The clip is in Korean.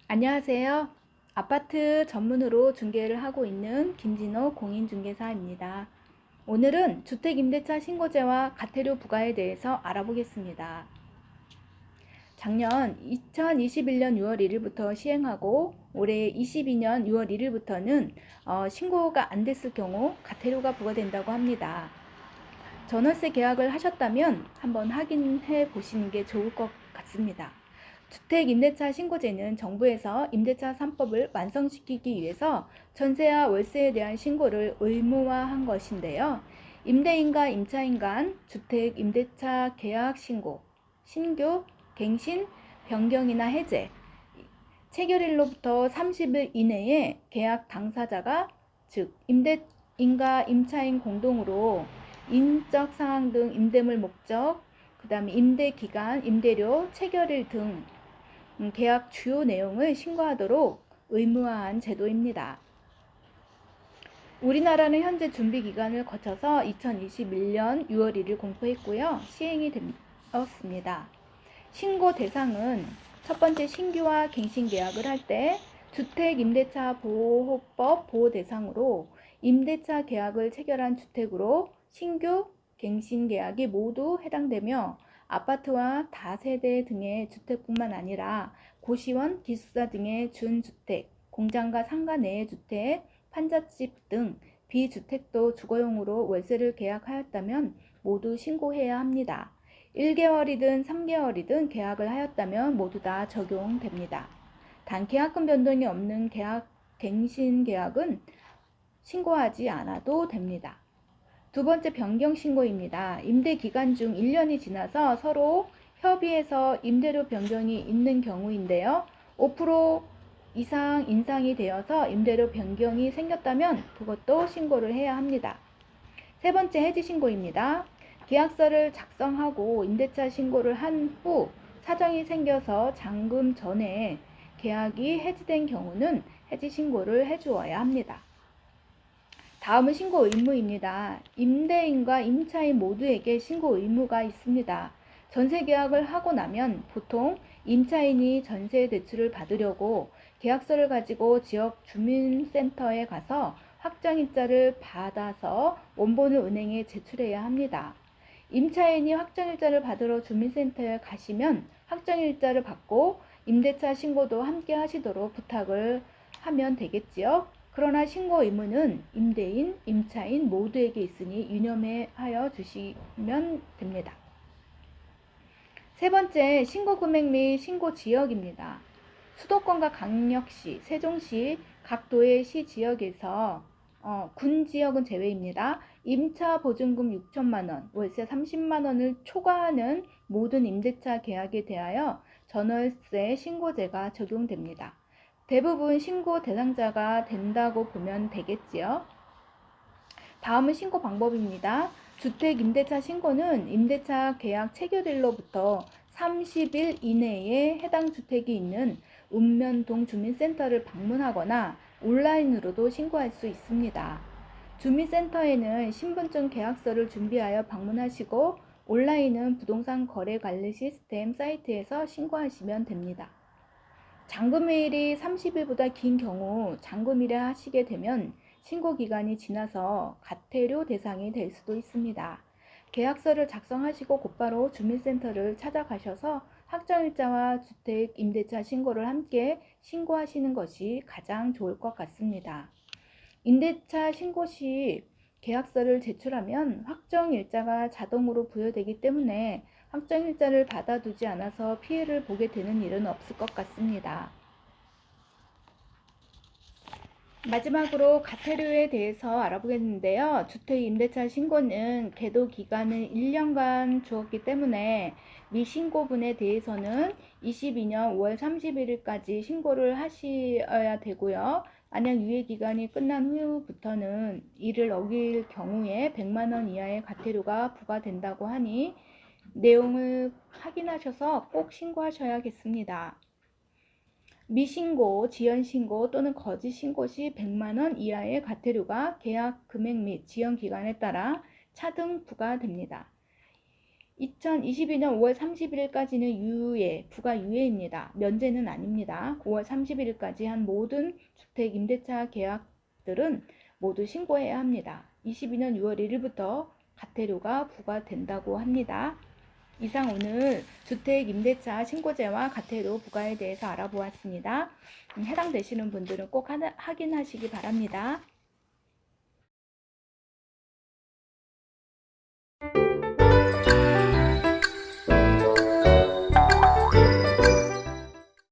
안녕하세요. 아파트 전문으로 중개를 하고 있는 김진호 공인중개사입니다. 오늘은 주택임대차 신고제와 과태료 부과에 대해서 알아보겠습니다. 작년 2021년 6월 1일부터 시행하고 올해 22년 6월 1일부터는 신고가 안 됐을 경우 과태료가 부과된다고 합니다. 전월세 계약을 하셨다면 한번 확인해 보시는 게 좋을 것 같습니다. 주택임대차 신고제는 정부에서 임대차 3법을 완성시키기 위해서 전세와 월세에 대한 신고를 의무화한 것인데요. 임대인과 임차인 간 주택임대차 계약 신고, 신규, 갱신, 변경이나 해제, 체결일로부터 30일 이내에 계약 당사자가 즉 임대인과 임차인 공동으로 인적 사항 등 임대물 목적, 그 다음에 임대 기간, 임대료, 체결일 등 계약 주요 내용을 신고하도록 의무화한 제도입니다. 우리나라는 현재 준비 기간을 거쳐서 2021년 6월 1일 공포했고요. 시행이 되었습니다. 신고 대상은 첫 번째 신규와 갱신 계약을 할 때 주택임대차 보호법 보호 대상으로 임대차 계약을 체결한 주택으로 신규, 갱신 계약이 모두 해당되며 아파트와 다세대 등의 주택뿐만 아니라 고시원, 기숙사 등의 준주택, 공장과 상가 내의 주택, 판잣집 등 비주택도 주거용으로 월세를 계약하였다면 모두 신고해야 합니다. 1개월이든 3개월이든 계약을 하였다면 모두 다 적용됩니다. 단 계약금 변동이 없는 갱신 계약은 신고하지 않아도 됩니다. 두 번째 변경 신고입니다. 임대 기간 중 1년이 지나서 서로 협의해서 임대료 변경이 있는 경우인데요. 5% 이상 인상이 되어서 임대료 변경이 생겼다면 그것도 신고를 해야 합니다. 세 번째 해지 신고입니다. 계약서를 작성하고 임대차 신고를 한 후 사정이 생겨서 잔금 전에 계약이 해지된 경우는 해지 신고를 해주어야 합니다. 다음은 신고 의무입니다. 임대인과 임차인 모두에게 신고 의무가 있습니다. 전세 계약을 하고 나면 보통 임차인이 전세 대출을 받으려고 계약서를 가지고 지역 주민센터에 가서 확정일자를 받아서 원본을 은행에 제출해야 합니다. 임차인이 확정일자를 받으러 주민센터에 가시면 확정일자를 받고 임대차 신고도 함께 하시도록 부탁을 하면 되겠지요. 그러나 신고 의무는 임대인, 임차인 모두에게 있으니 유념하여 주시면 됩니다. 세 번째, 신고 금액 및 신고 지역입니다. 수도권과 광역시, 세종시, 각 도의 시 지역에서 군 지역은 제외입니다. 임차 보증금 6천만 원, 월세 30만 원을 초과하는 모든 임대차 계약에 대하여 전월세 신고제가 적용됩니다. 대부분 신고 대상자가 된다고 보면 되겠지요. 다음은 신고 방법입니다. 주택 임대차 신고는 임대차 계약 체결일로부터 30일 이내에 해당 주택이 있는 읍면동 주민센터를 방문하거나 온라인으로도 신고할 수 있습니다. 주민센터에는 신분증 계약서를 준비하여 방문하시고 온라인은 부동산 거래 관리 시스템 사이트에서 신고하시면 됩니다. 잔금일이 30일보다 긴 경우 잔금일에 하시게 되면 신고기간이 지나서 과태료 대상이 될 수도 있습니다. 계약서를 작성하시고 곧바로 주민센터를 찾아가셔서 확정일자와 주택 임대차 신고를 함께 신고하시는 것이 가장 좋을 것 같습니다. 임대차 신고 시 계약서를 제출하면 확정일자가 자동으로 부여되기 때문에 확정일자를 받아두지 않아서 피해를 보게 되는 일은 없을 것 같습니다. 마지막으로 과태료에 대해서 알아보겠는데요. 주택임대차 신고는 계도 기간을 1년간 주었기 때문에 미신고분에 대해서는 22년 5월 31일까지 신고를 하셔야 되고요. 만약 유예기간이 끝난 후부터는 이를 어길 경우에 100만 원 이하의 과태료가 부과된다고 하니 내용을 확인하셔서 꼭 신고하셔야겠습니다. 미신고, 지연신고 또는 거짓신고 시 100만 원 이하의 과태료가 계약 금액 및 지연 기간에 따라 차등 부과됩니다. 2022년 5월 31일까지는 유예, 부가 유예입니다. 면제는 아닙니다. 5월 31일까지 한 모든 주택 임대차 계약들은 모두 신고해야 합니다. 22년 6월 1일부터 과태료가 부과된다고 합니다. 이상 오늘 주택 임대차 신고제와 과태료 부과에 대해서 알아보았습니다. 해당되시는 분들은 꼭 확인하시기 바랍니다.